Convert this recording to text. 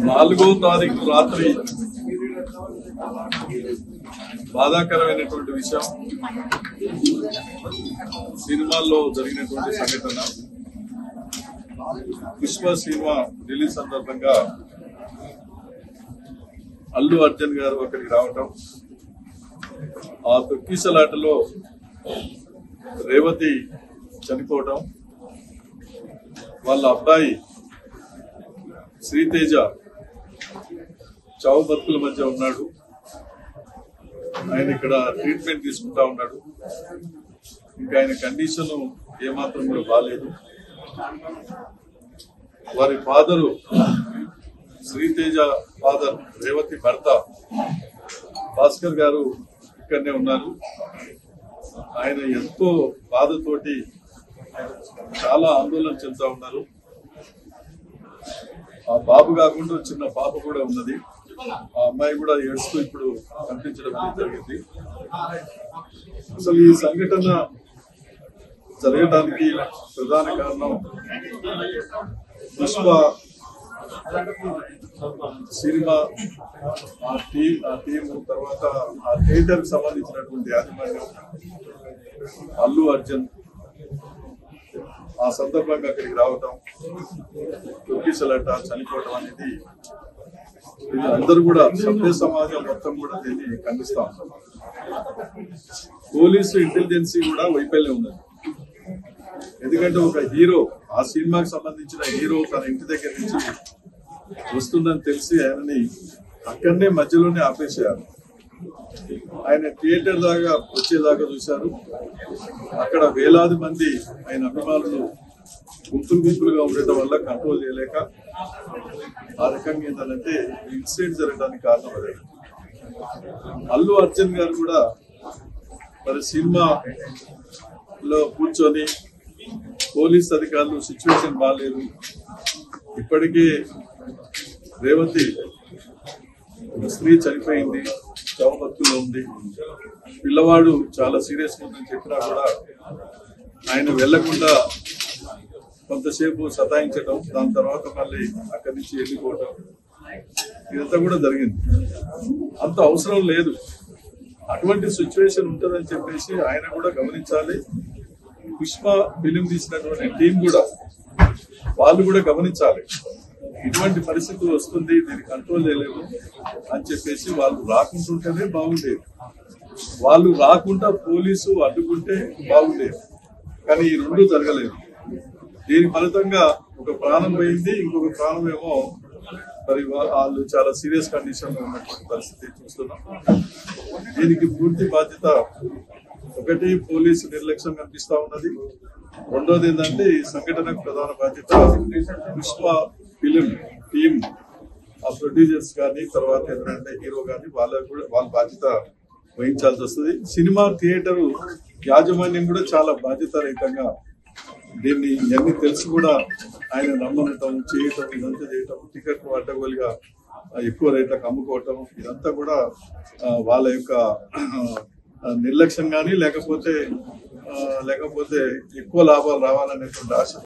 4వ తారీఖు రాత్రి బాధాకరమైనటువంటి విషయం సినిమాల్లో జరిగినటువంటి సంఘటన. పుష్ప సినిమా రిలీజ్ సందర్భంగా అల్లు అర్జున్ గారు అక్కడికి రావటం, ఆ తొక్కిసలాటలో రేవతి చనిపోవటం, వాళ్ళ అబ్బాయి శ్రీతేజ చావు బతుకుల మధ్య ఉన్నాడు. ఆయన ఇక్కడ ట్రీట్మెంట్ తీసుకుంటా ఉన్నాడు. ఇంకా ఆయన కండిషన్ ఏమాత్రం కూడా బాగాలేదు. వారి ఫాదరు శ్రీతేజ ఫాదర్ రేవతి భర్త భాస్కర్ గారు ఇక్కడనే ఉన్నారు. ఆయన ఎంతో బాధతోటి చాలా ఆందోళన చెందుతా ఉన్నారు. ఆ బాబు కాకుండా చిన్న పాప కూడా ఉన్నది. ఆ అమ్మాయి కూడా ఏడుస్తూ ఇప్పుడు కనిపించడం జరిగింది. అసలు ఈ సంఘటన జరగడానికి ప్రధాన కారణం పుష్ప సినిమా ఆ టీం తర్వాత ఆ థియేటర్ కి సంబంధించినటువంటి యాజమాన్యం అల్లు అర్జున్ ఆ సందర్భంగా అక్కడికి రావటం, తొక్కిసలాట, చనిపోవటం అనేది ఇది అందరూ కూడా సభ్య సమాజం మొత్తం కూడా దీన్ని ఖండిస్తా ఉంటాం. పోలీసు ఇంటెలిజెన్సీ కూడా వైఫల్యం ఉన్నది. ఎందుకంటే ఒక హీరో, ఆ సినిమాకి సంబంధించిన హీరో తన ఇంటి దగ్గర నుంచి వస్తుందని తెలిసి ఆయనని అక్కడనే మధ్యలోనే ఆపేసేయాలి. ఆయన థియేటర్ దాకా వచ్చేదాకా చూశారు. అక్కడ వేలాది మంది ఆయన అభిమానులు గుంపులుగా ఉండటం వల్ల కంట్రోల్ చేయలేక ఆ రకంగా ఏంటంటే ఇన్సిడెంట్ జరగడానికి కారణం అదే. అల్లు అర్జున్ గారు కూడా మరి సినిమాలో కూర్చొని పోలీస్ అధికారులు సిచ్యువేషన్ బాగాలేదు, ఇప్పటికే రేవతి స్త్రీ చనిపోయింది, చావు బతుకులో ఉంది, పిల్లవాడు చాలా సీరియస్ ఉందని చెప్పినా కూడా ఆయన వెళ్లకుండా కొంతసేపు సతాయించడం, దాని తర్వాత మళ్ళీ అక్కడి నుంచి వెళ్ళిపోవటం, ఇదంతా కూడా జరిగింది. అంత అవసరం లేదు. అటువంటి సిచ్యువేషన్ ఉంటుందని చెప్పేసి ఆయన కూడా గమనించాలి. పుష్ప ఫిలిం తీసినటువంటి టీం కూడా వాళ్ళు కూడా గమనించాలి. ఇటువంటి పరిస్థితి వస్తుంది, దీన్ని కంట్రోల్ చేయలేము అని చెప్పేసి వాళ్ళు రాకుంటుంటేనే బాగుండేది. వాళ్ళు రాకుండా పోలీసు అడ్డుకుంటే బాగుండేది. కానీ ఈ రెండు జరగలేదు. దీని ఫలితంగా ఒక ప్రాణం పోయింది, ఇంకొక ప్రాణం ఏమో మరి వాళ్ళు చాలా సీరియస్ కండిషన్ లో ఉన్నటువంటి పరిస్థితి చూస్తున్నాం. దీనికి పూర్తి బాధ్యత ఒకటి పోలీసు నిర్లక్ష్యం కనిపిస్తా ఉన్నది. రెండోది ఏంటంటే ఈ సంఘటనకు ప్రధాన బాధ్యత పుష్ప ఫిలిం టీం, ఆ ప్రొడ్యూసర్స్ కానీ తర్వాత ఏంటంటే హీరో కానీ వాళ్ళ బాధ్యత వహించాల్సి వస్తుంది. సినిమా థియేటర్ యాజమాన్యం కూడా చాలా బాధ్యతారహితంగా దీన్ని ఇవన్నీ తెలిసి కూడా ఆయన నమ్మటం, చేయటం, ఇదంతా చేయటం, టికెట్లు అడ్డగోలుగా ఎక్కువ రేట్లకు అమ్ముకోవటం, ఇదంతా కూడా వాళ్ళ యొక్క నిర్లక్ష్యం కానీ లేకపోతే ఎక్కువ లాభాలు రావాలనేటువంటి ఆశ